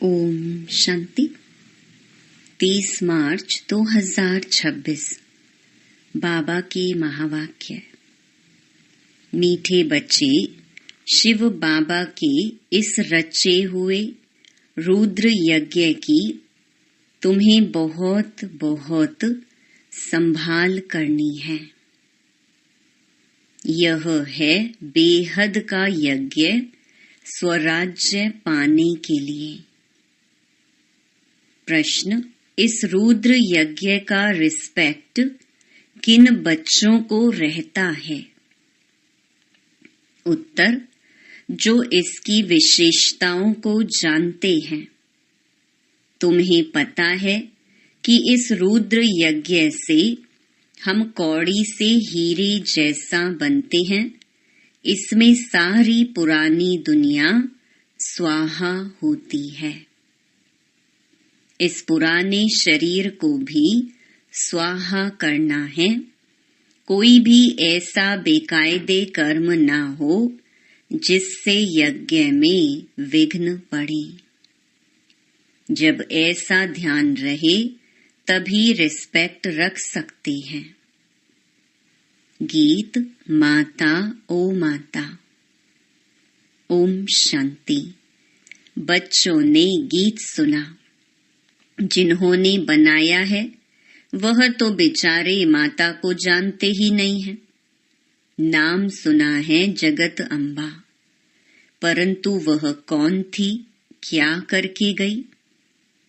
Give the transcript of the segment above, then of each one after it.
ओम शांति। 30 मार्च 2026। बाबा के महावाक्य। मीठे बच्चे, शिव बाबा के इस रचे हुए रुद्र यज्ञ की तुम्हें बहुत बहुत संभाल करनी है। यह है बेहद का यज्ञ स्वराज्य पाने के लिए। प्रश्न: इस रुद्र यज्ञ का रिस्पेक्ट किन बच्चों को रहता है? उत्तर: जो इसकी विशेषताओं को जानते हैं। तुम्हें पता है कि इस रुद्र यज्ञ से हम कौड़ी से हीरे जैसा बनते हैं। इसमें सारी पुरानी दुनिया स्वाहा होती है। इस पुराने शरीर को भी स्वाहा करना है। कोई भी ऐसा बेकायदे कर्म ना हो जिससे यज्ञ में विघ्न पड़े। जब ऐसा ध्यान रहे तभी रिस्पेक्ट रख सकते हैं। गीत माता ओ माता। ओम शांति। बच्चों ने गीत सुना। जिन्होंने बनाया है वह तो बेचारे माता को जानते ही नहीं हैं। नाम सुना है जगत अम्बा, परंतु वह कौन थी, क्या करके गई,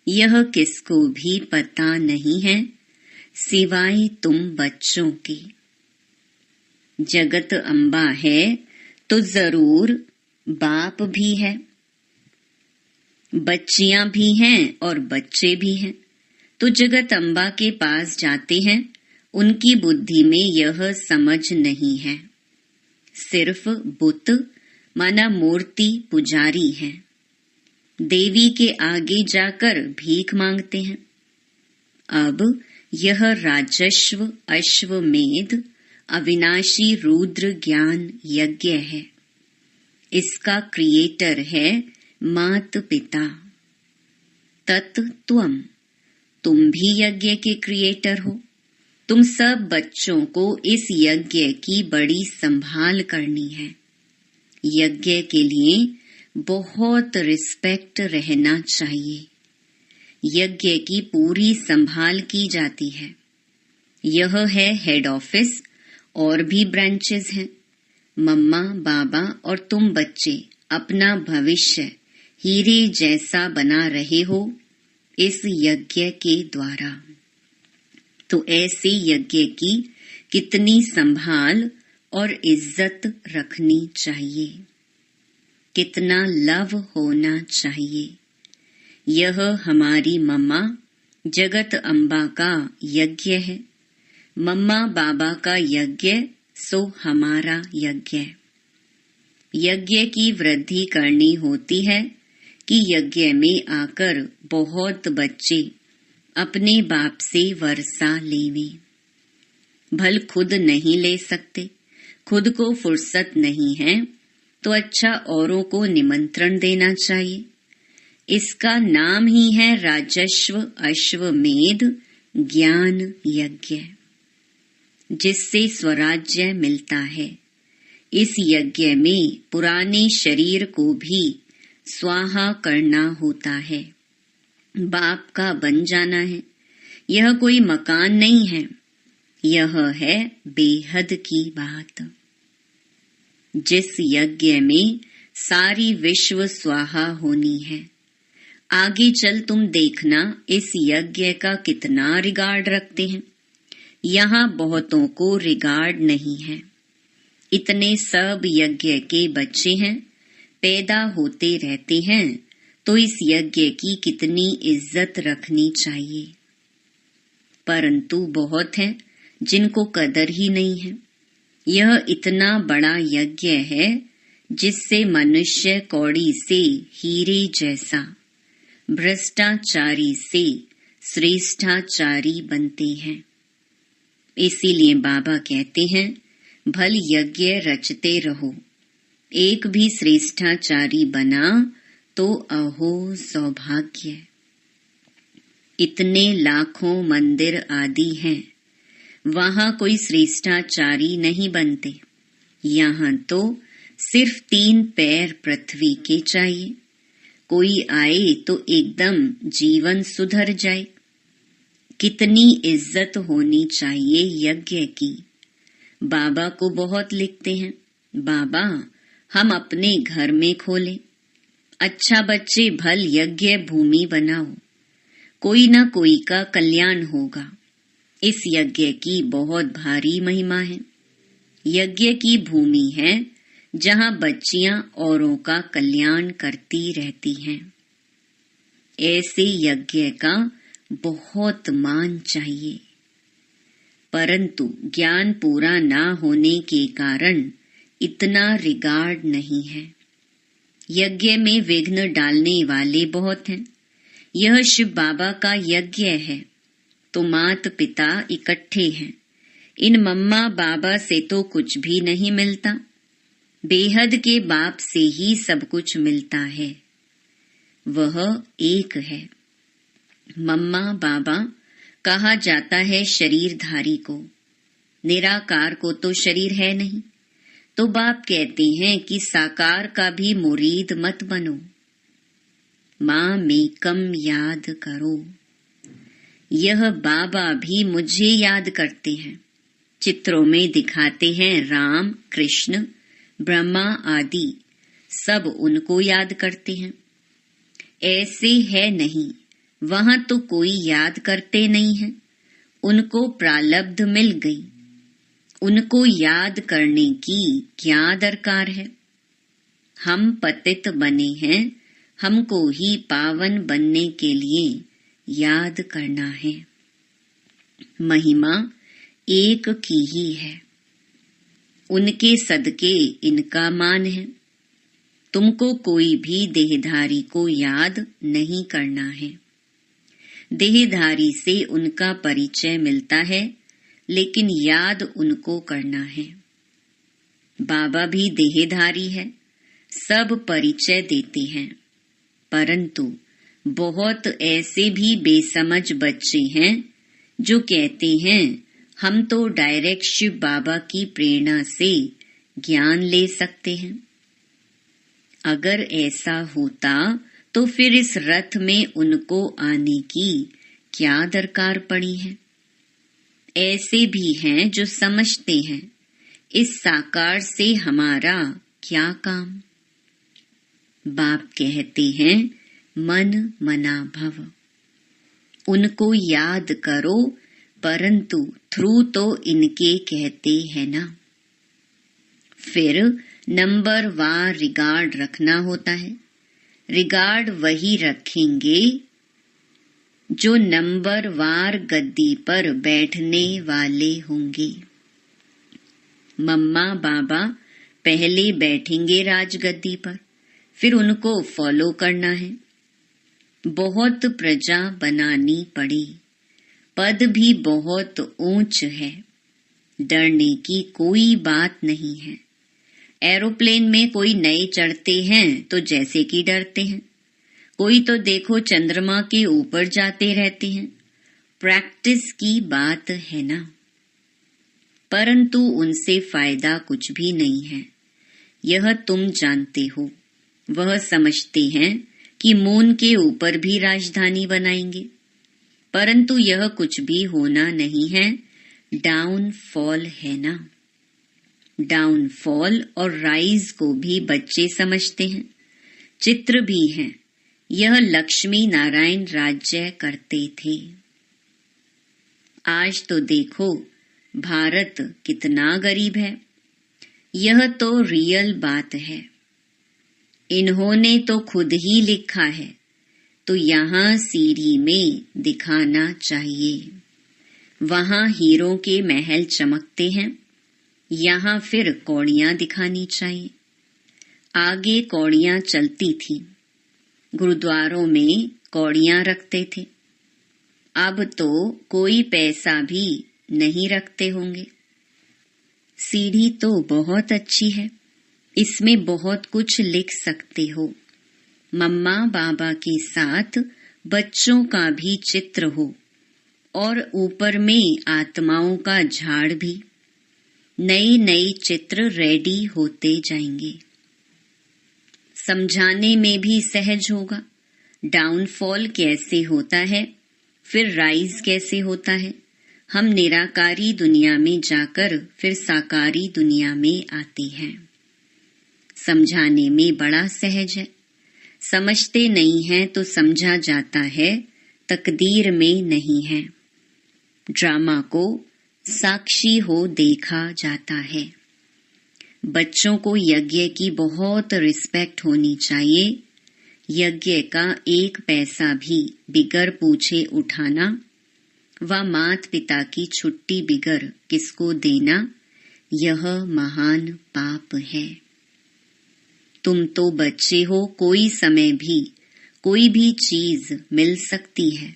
यह किसको भी पता नहीं है सिवाय तुम बच्चों के। जगत अम्बा है तो जरूर बाप भी है, बच्चियां भी हैं और बच्चे भी हैं। तो जगत अम्बा के पास जाते हैं। उनकी बुद्धि में यह समझ नहीं है। सिर्फ बुत माना मूर्ति पुजारी है। देवी के आगे जाकर भीख मांगते हैं। अब यह राजस्व अश्वमेध अविनाशी रुद्र ज्ञान यज्ञ है। इसका क्रिएटर है मात पिता। तत्त्वम, तुम भी यज्ञ के क्रिएटर हो। तुम सब बच्चों को इस यज्ञ की बड़ी संभाल करनी है। यज्ञ के लिए बहुत रिस्पेक्ट रहना चाहिए। यज्ञ की पूरी संभाल की जाती है। यह है हेड ऑफिस, और भी ब्रांचेस हैं। मम्मा बाबा और तुम बच्चे अपना भविष्य हीरे जैसा बना रहे हो इस यज्ञ के द्वारा। तो ऐसे यज्ञ की कितनी संभाल और इज्जत रखनी चाहिए, कितना लव होना चाहिए। यह हमारी मम्मा जगत अम्बा का यज्ञ है। मम्मा बाबा का यज्ञ सो हमारा यज्ञ। यज्ञ की वृद्धि करनी होती है कि यज्ञ में आकर बहुत बच्चे अपने बाप से वर्षा लेवें। भल खुद नहीं ले सकते, खुद को फुर्सत नहीं है, तो अच्छा औरों को निमंत्रण देना चाहिए। इसका नाम ही है राजस्व अश्वमेध ज्ञान यज्ञ, जिससे स्वराज्य मिलता है। इस यज्ञ में पुराने शरीर को भी स्वाहा करना होता है। बाप का बन जाना है। यह कोई मकान नहीं है, यह है बेहद की बात। जिस यज्ञ में सारी विश्व स्वाहा होनी है। आगे चल तुम देखना इस यज्ञ का कितना रिगार्ड रखते हैं। यहाँ बहुतों को रिगार्ड नहीं है। इतने सब यज्ञ के बच्चे हैं, पैदा होते रहते हैं, तो इस यज्ञ की कितनी इज्जत रखनी चाहिए। परंतु बहुत हैं जिनको कदर ही नहीं है। यह इतना बड़ा यज्ञ है जिससे मनुष्य कौड़ी से हीरे जैसा, भ्रष्टाचारी से श्रेष्ठाचारी बनते हैं। इसीलिए बाबा कहते हैं, भल यज्ञ रचते रहो। एक भी श्रेष्ठाचारी बना तो अहो सौभाग्य। इतने लाखों मंदिर आदि हैं, वहां कोई श्रेष्ठाचारी नहीं बनते। यहाँ तो सिर्फ 3 पैर पृथ्वी के चाहिए। कोई आए तो एकदम जीवन सुधर जाए। कितनी इज्जत होनी चाहिए यज्ञ की। बाबा को बहुत लिखते हैं, बाबा हम अपने घर में खोलें। अच्छा बच्चे भल यज्ञ भूमि बनाओ, कोई न कोई का कल्याण होगा। इस यज्ञ की बहुत भारी महिमा है। यज्ञ की भूमि है जहाँ बच्चियां औरों का कल्याण करती रहती हैं। ऐसे यज्ञ का बहुत मान चाहिए, परंतु ज्ञान पूरा ना होने के कारण इतना रिगार्ड नहीं है। यज्ञ में विघ्न डालने वाले बहुत हैं। यह शिव बाबा का यज्ञ है तो मात पिता इकट्ठे हैं। इन मम्मा बाबा से तो कुछ भी नहीं मिलता, बेहद के बाप से ही सब कुछ मिलता है। वह एक है। मम्मा बाबा कहा जाता है शरीरधारी को, निराकार को तो शरीर है नहीं। तो बाप कहते हैं कि साकार का भी मुरीद मत बनो, माँ मेकम याद करो। यह बाबा भी मुझे याद करते हैं। चित्रों में दिखाते हैं राम, कृष्ण, ब्रह्मा आदि, सब उनको याद करते हैं। ऐसे है नहीं, वहां तो कोई याद करते नहीं है। उनको प्रालब्ध मिल गई, उनको याद करने की क्या दरकार है। हम पतित बने हैं, हमको ही पावन बनने के लिए याद करना है। महिमा एक की ही है, उनके सदके इनका मान है। तुमको कोई भी देहधारी को याद नहीं करना है। देहधारी से उनका परिचय मिलता है, लेकिन याद उनको करना है। बाबा भी देहधारी है, सब परिचय देते हैं, परंतु बहुत ऐसे भी बेसमझ बच्चे हैं जो कहते हैं हम तो डायरेक्ट शिव बाबा की प्रेरणा से ज्ञान ले सकते हैं। अगर ऐसा होता तो फिर इस रथ में उनको आने की क्या दरकार पड़ी है। ऐसे भी हैं जो समझते हैं इस साकार से हमारा क्या काम। बाप कहते हैं मन मना भव, उनको याद करो, परंतु थ्रू तो इनके कहते हैं ना। फिर नंबर वार रिगार्ड रखना होता है। रिगार्ड वही रखेंगे जो नंबर वार गद्दी पर बैठने वाले होंगे। मम्मा बाबा पहले बैठेंगे राजगद्दी पर, फिर उनको फॉलो करना है। बहुत प्रजा बनानी पड़ी, पद भी बहुत ऊंच है, डरने की कोई बात नहीं है। एरोप्लेन में कोई नए चढ़ते हैं तो जैसे कि डरते हैं, कोई तो देखो चंद्रमा के ऊपर जाते रहते हैं। प्रैक्टिस की बात है ना, परंतु उनसे फायदा कुछ भी नहीं है। यह तुम जानते हो। वह समझते हैं कि मून के ऊपर भी राजधानी बनाएंगे, परंतु यह कुछ भी होना नहीं है, डाउनफॉल है ना। डाउनफॉल और राइज को भी बच्चे समझते हैं, चित्र भी हैं। यह लक्ष्मी नारायण राज्य करते थे। आज तो देखो भारत कितना गरीब है। यह तो रियल बात है, इन्होंने तो खुद ही लिखा है, तो यहाँ सीढ़ी में दिखाना चाहिए। वहाँ हीरों के महल चमकते हैं, यहाँ फिर कौड़ियाँ दिखानी चाहिए। आगे कौड़ियाँ चलती थी, गुरुद्वारों में कौड़ियाँ रखते थे। अब तो कोई पैसा भी नहीं रखते होंगे। सीढ़ी तो बहुत अच्छी है, इसमें बहुत कुछ लिख सकते हो। मम्मा बाबा के साथ बच्चों का भी चित्र हो और ऊपर में आत्माओं का झाड़ भी। नए नए चित्र रेडी होते जाएंगे। समझाने में भी सहज होगा। डाउनफॉल कैसे होता है, फिर राइज कैसे होता है। हम निराकारी दुनिया में जाकर फिर साकारी दुनिया में आते हैं। समझाने में बड़ा सहज है। समझते नहीं हैं तो समझा जाता है, तकदीर में नहीं है। ड्रामा को साक्षी हो देखा जाता है। बच्चों को यज्ञ की बहुत रिस्पेक्ट होनी चाहिए। यज्ञ का 1 पैसा भी बिगर पूछे उठाना व मात पिता की छुट्टी बिगर किसको देना, यह महान पाप है। तुम तो बच्चे हो, कोई समय भी कोई भी चीज मिल सकती है।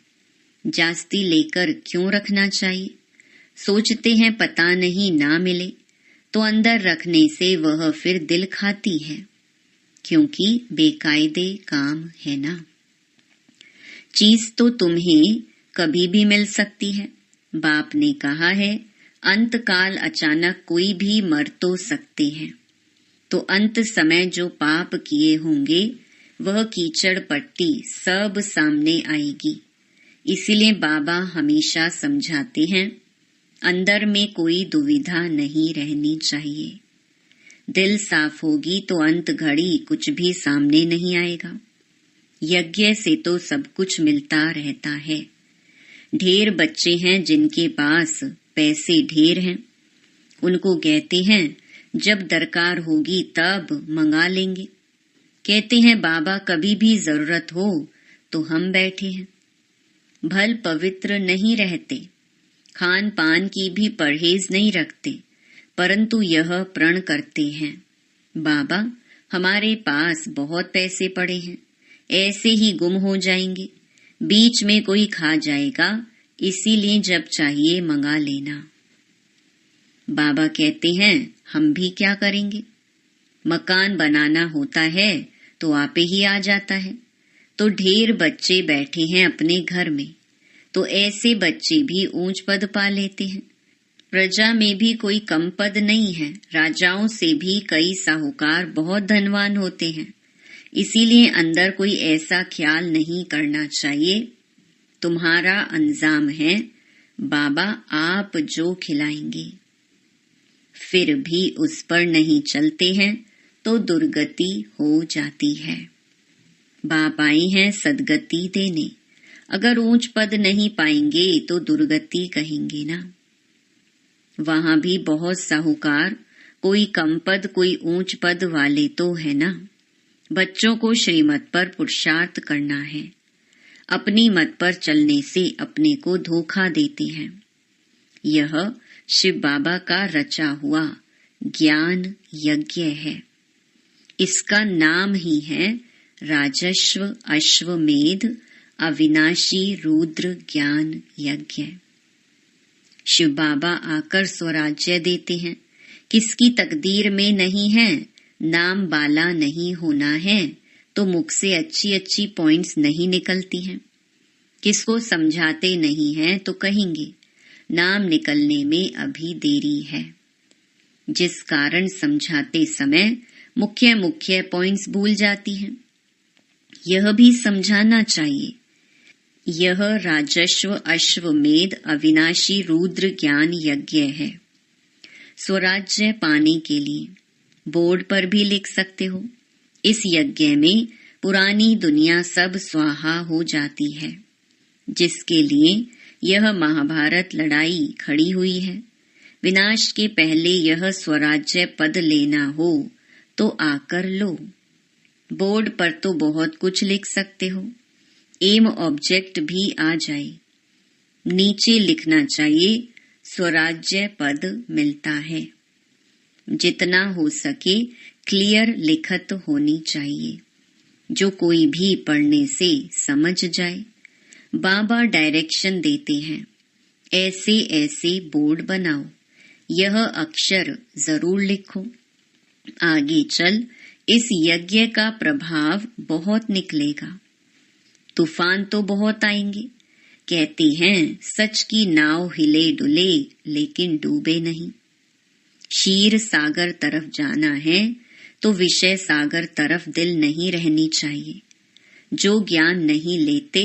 जास्ती लेकर क्यों रखना चाहिए। सोचते हैं पता नहीं ना मिले, तो अंदर रखने से वह फिर दिल खाती है, क्योंकि बेकायदे काम है ना। चीज तो तुम्हें कभी भी मिल सकती है। बाप ने कहा है, अंतकाल अचानक कोई भी मर तो सकते हैं। तो अंत समय जो पाप किए होंगे वह कीचड़ पट्टी सब सामने आएगी। इसीलिए बाबा हमेशा समझाते हैं, अंदर में कोई दुविधा नहीं रहनी चाहिए। दिल साफ होगी तो अंत घड़ी कुछ भी सामने नहीं आएगा। यज्ञ से तो सब कुछ मिलता रहता है। ढेर बच्चे हैं जिनके पास पैसे ढेर हैं। उनको कहते हैं जब दरकार होगी तब मंगा लेंगे। कहते हैं बाबा कभी भी जरूरत हो तो हम बैठे हैं। भल पवित्र नहीं रहते, खान पान की भी परहेज नहीं रखते, परंतु यह प्रण करते हैं, बाबा हमारे पास बहुत पैसे पड़े हैं, ऐसे ही गुम हो जाएंगे, बीच में कोई खा जाएगा, इसीलिए जब चाहिए मंगा लेना। बाबा कहते हैं हम भी क्या करेंगे। मकान बनाना होता है तो आपे ही आ जाता है। तो ढेर बच्चे बैठे हैं अपने घर में, तो ऐसे बच्चे भी ऊंच पद पा लेते हैं। प्रजा में भी कोई कम पद नहीं है। राजाओं से भी कई साहूकार बहुत धनवान होते हैं। इसीलिए अंदर कोई ऐसा ख्याल नहीं करना चाहिए, तुम्हारा अंजाम है, बाबा आप जो खिलाएंगे। फिर भी उस पर नहीं चलते हैं तो दुर्गति हो जाती है। बाप आए हैं सदगति देने। अगर ऊंच पद नहीं पाएंगे तो दुर्गति कहेंगे ना। वहां भी बहुत साहूकार, कोई कम पद कोई ऊंच पद वाले तो है ना। बच्चों को श्रीमत पर पुरुषार्थ करना है। अपनी मत पर चलने से अपने को धोखा देते हैं। यह शिव बाबा का रचा हुआ ज्ञान यज्ञ है। इसका नाम ही है राजस्व अश्वमेध अविनाशी रुद्र ज्ञान यज्ञ। शिव बाबा आकर स्वराज्य देते हैं। किसकी तकदीर में नहीं है, नाम बाला नहीं होना है तो मुख से अच्छी अच्छी पॉइंट्स नहीं निकलती हैं। किसको समझाते नहीं हैं तो कहेंगे नाम निकलने में अभी देरी है। जिस कारण समझाते समय मुख्य मुख्य पॉइंट्स भूल जाती हैं। यह भी समझाना चाहिए। यह राजस्व अश्वमेध अविनाशी रुद्र ज्ञान यज्ञ है। स्वराज्य पाने के लिए बोर्ड पर भी लिख सकते हो। इस यज्ञ में पुरानी दुनिया सब स्वाहा हो जाती है, जिसके लिए यह महाभारत लड़ाई खड़ी हुई है। विनाश के पहले यह स्वराज्य पद लेना हो तो आकर लो। बोर्ड पर तो बहुत कुछ लिख सकते हो, एम ऑब्जेक्ट भी आ जाए। नीचे लिखना चाहिए स्वराज्य पद मिलता है। जितना हो सके क्लियर लिखत होनी चाहिए, जो कोई भी पढ़ने से समझ जाए। बाबा डायरेक्शन देते हैं, ऐसे ऐसे बोर्ड बनाओ, यह अक्षर जरूर लिखो। आगे चल इस यज्ञ का प्रभाव बहुत निकलेगा। तूफान तो बहुत आएंगे। कहते हैं सच की नाव हिले डुले लेकिन डूबे नहीं। क्षीर सागर तरफ जाना है तो विषय सागर तरफ दिल नहीं रहनी चाहिए। जो ज्ञान नहीं लेते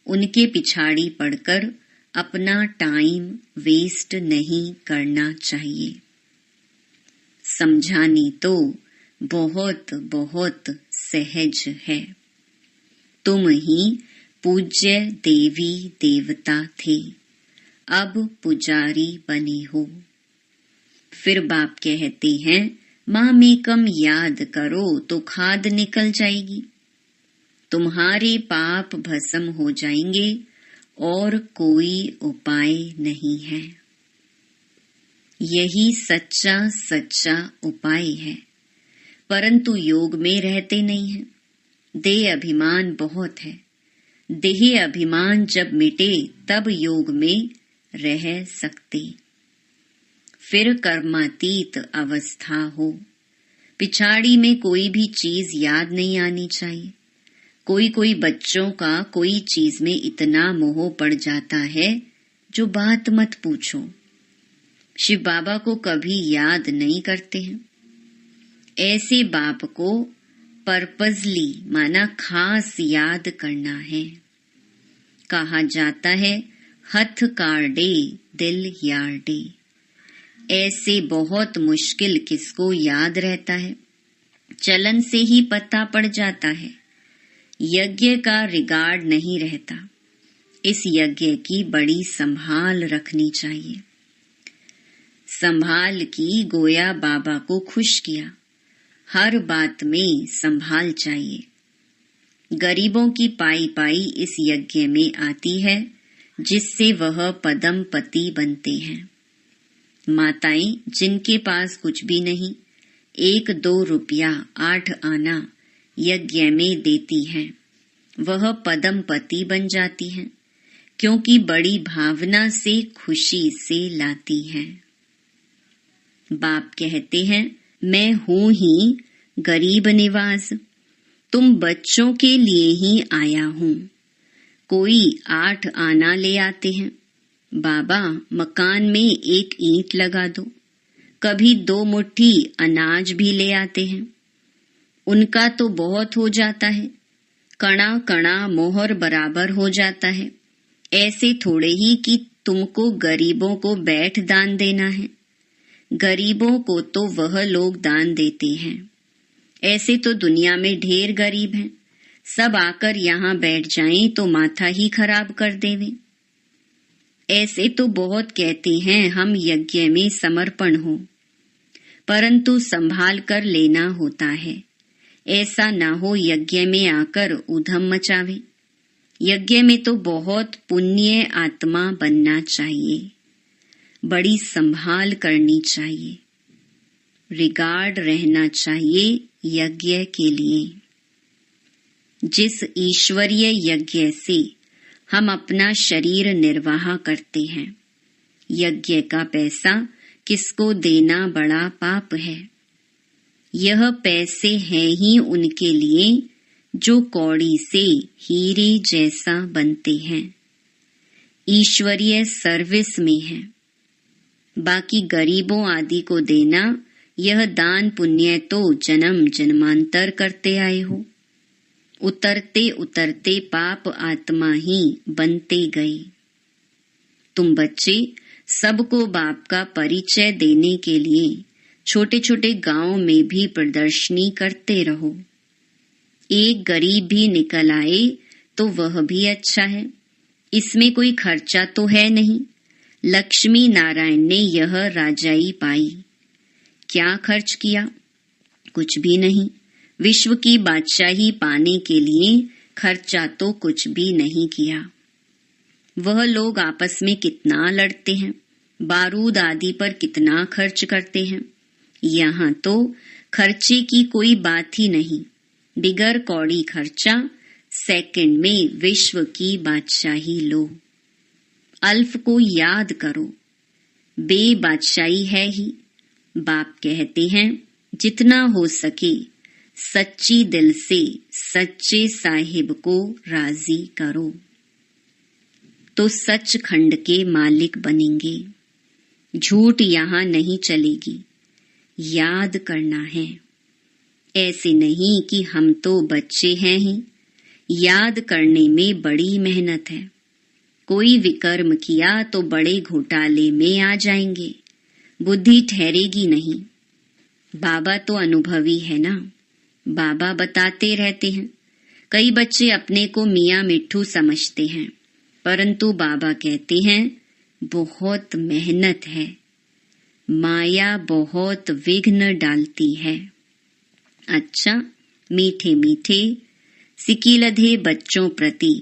उनके पिछाड़ी पड़कर अपना टाइम वेस्ट नहीं करना चाहिए। समझानी तो बहुत बहुत सहज है। तुम ही पूज्य देवी देवता थे, अब पुजारी बने हो। फिर बाप कहते हैं मामेकम याद करो तो खाद निकल जाएगी। तुम्हारे पाप भस्म हो जाएंगे और कोई उपाय नहीं है। यही सच्चा सच्चा उपाय है, परंतु योग में रहते नहीं हैं। देह अभिमान बहुत है। देह अभिमान जब मिटे तब योग में रह सकते। फिर कर्मातीत अवस्था हो। पिछाड़ी में कोई भी चीज याद नहीं आनी चाहिए। कोई बच्चों का कोई चीज में इतना मोह पड़ जाता है जो बात मत पूछो। शिव बाबा को कभी याद नहीं करते हैं। ऐसे बाप को पर्पजली माना खास याद करना है। कहा जाता है हथ काटे दिल यार्डे। ऐसे बहुत मुश्किल किसको याद रहता है। चलन से ही पता पड़ जाता है। यज्ञ का रिगार्ड नहीं रहता। इस यज्ञ की बड़ी संभाल रखनी चाहिए। संभाल की गोया बाबा को खुश किया। हर बात में संभाल चाहिए। गरीबों की पाई पाई इस यज्ञ में आती है, जिससे वह पदम पति बनते हैं। माताएं जिनके पास कुछ भी नहीं, 1-2 रुपया 8 आना यज्ञ में देती हैं, वह पदम पति बन जाती हैं, क्योंकि बड़ी भावना से खुशी से लाती हैं। बाप कहते हैं मैं हूं ही गरीब निवाज। तुम बच्चों के लिए ही आया हूं। कोई 8 आना ले आते हैं। बाबा मकान में 1 ईंट लगा दो। कभी 2 मुट्ठी अनाज भी ले आते हैं। उनका तो बहुत हो जाता है। कणा कणा मोहर बराबर हो जाता है। ऐसे थोड़े ही कि तुमको गरीबों को बैठ दान देना है। गरीबों को तो वह लोग दान देते हैं। ऐसे तो दुनिया में ढेर गरीब हैं। सब आकर यहाँ बैठ जाएं तो माथा ही खराब कर देवें। ऐसे तो बहुत कहते हैं हम यज्ञ में समर्पण हो, परंतु संभाल कर लेना होता है। ऐसा ना हो यज्ञ में आकर उधम मचावे। यज्ञ में तो बहुत पुण्य आत्मा बनना चाहिए। बड़ी संभाल करनी चाहिए। रिगार्ड रहना चाहिए यज्ञ के लिए। जिस ईश्वरीय यज्ञ से हम अपना शरीर निर्वाह करते हैं, यज्ञ का पैसा किसको देना बड़ा पाप है। यह पैसे हैं ही उनके लिए जो कौड़ी से हीरे जैसा बनते हैं, ईश्वरीय सर्विस में है। बाकी गरीबों आदि को देना, यह दान पुण्य तो जन्म जन्मांतर करते आए हो। उतरते उतरते पाप आत्मा ही बनते गए। तुम बच्चे सबको बाप का परिचय देने के लिए छोटे छोटे गांव में भी प्रदर्शनी करते रहो। एक गरीब भी निकल आए तो वह भी अच्छा है। इसमें कोई खर्चा तो है नहीं। लक्ष्मी नारायण ने यह राजाई पाई। क्या खर्च किया? कुछ भी नहीं। विश्व की बादशाही पाने के लिए खर्चा तो कुछ भी नहीं किया। वह लोग आपस में कितना लड़ते हैं, बारूद आदि पर कितना खर्च करते हैं। यहाँ तो खर्चे की कोई बात ही नहीं। बिगर कौड़ी खर्चा सेकंड में विश्व की बादशाही लो। अल्फ को याद करो, बे बादशाही है ही। बाप कहते हैं जितना हो सके सच्ची दिल से सच्चे साहिब को राजी करो तो सचखंड के मालिक बनेंगे। झूठ यहाँ नहीं चलेगी, याद करना है। ऐसे नहीं कि हम तो बच्चे हैं ही, याद करने में बड़ी मेहनत है। कोई विकर्म किया तो बड़े घोटाले में आ जाएंगे, बुद्धि ठहरेगी नहीं। बाबा तो अनुभवी है ना, बाबा बताते रहते हैं। कई बच्चे अपने को मियाँ मिट्ठू समझते हैं, परंतु बाबा कहते हैं बहुत मेहनत है, माया बहुत विघ्न डालती है। अच्छा, मीठे मीठे सिकीलधे बच्चों प्रति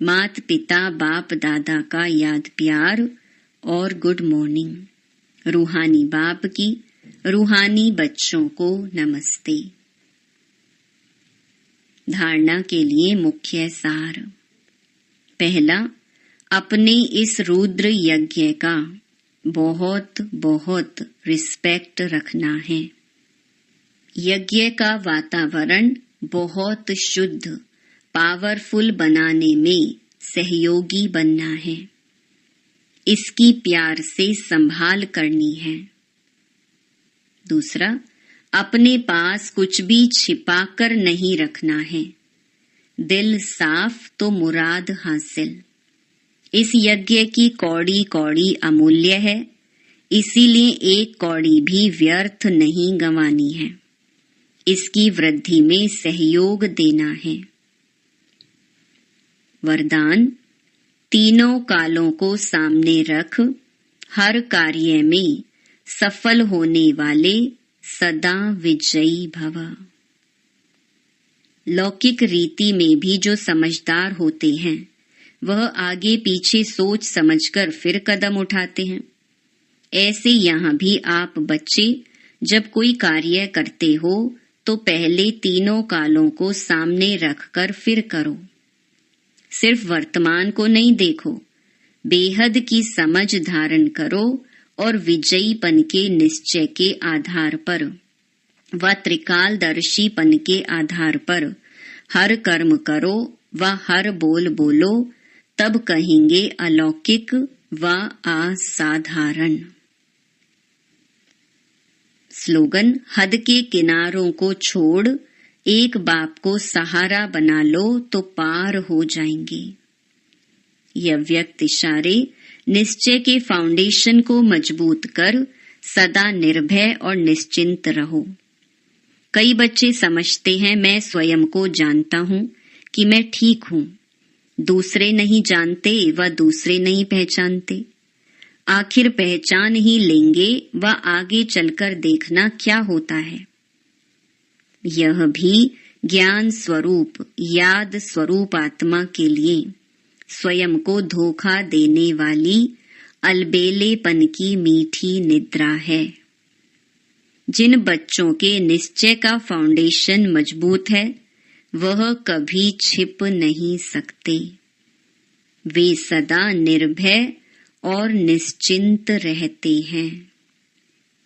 मात पिता बाप दादा का याद प्यार और गुड मॉर्निंग। रूहानी बाप की रूहानी बच्चों को नमस्ते। धारणा के लिए मुख्य सार। पहला, अपने इस रुद्र यज्ञ का बहुत बहुत रिस्पेक्ट रखना है। यज्ञ का वातावरण बहुत शुद्ध पावरफुल बनाने में सहयोगी बनना है। इसकी प्यार से संभाल करनी है। दूसरा, अपने पास कुछ भी छिपाकर नहीं रखना है। दिल साफ तो मुराद हासिल। इस यज्ञ की कौड़ी कौड़ी अमूल्य है, इसीलिए एक कौड़ी भी व्यर्थ नहीं गंवानी है। इसकी वृद्धि में सहयोग देना है। वरदान, तीनों कालों को सामने रख हर कार्य में सफल होने वाले सदा विजयी भव। लौकिक रीति में भी जो समझदार होते हैं वह आगे पीछे सोच समझकर फिर कदम उठाते हैं। ऐसे यहाँ भी आप बच्चे जब कोई कार्य करते हो तो पहले तीनों कालों को सामने रखकर फिर करो। सिर्फ वर्तमान को नहीं देखो, बेहद की समझ धारण करो और विजयीपन के निश्चय के आधार पर व त्रिकालदर्शीपन के आधार पर हर कर्म करो व हर बोल बोलो, तब कहेंगे अलौकिक व असाधारण। स्लोगन, हद के किनारों को छोड़ एक बाप को सहारा बना लो तो पार हो जाएंगे। यह व्यक्त इशारे निश्चय के फाउंडेशन को मजबूत कर सदा निर्भय और निश्चिंत रहो। कई बच्चे समझते हैं मैं स्वयं को जानता हूँ कि मैं ठीक हूँ, दूसरे नहीं जानते व दूसरे नहीं पहचानते। आखिर पहचान ही लेंगे व आगे चलकर देखना क्या होता है। यह भी ज्ञान स्वरूप याद स्वरूप आत्मा के लिए स्वयं को धोखा देने वाली अलबेलेपन की मीठी निद्रा है। जिन बच्चों के निश्चय का फाउंडेशन मजबूत है वह कभी छिप नहीं सकते। वे सदा निर्भय और निश्चिंत रहते हैं।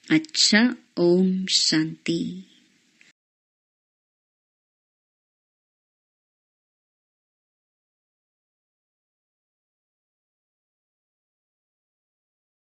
अच्छा, ओम शांति।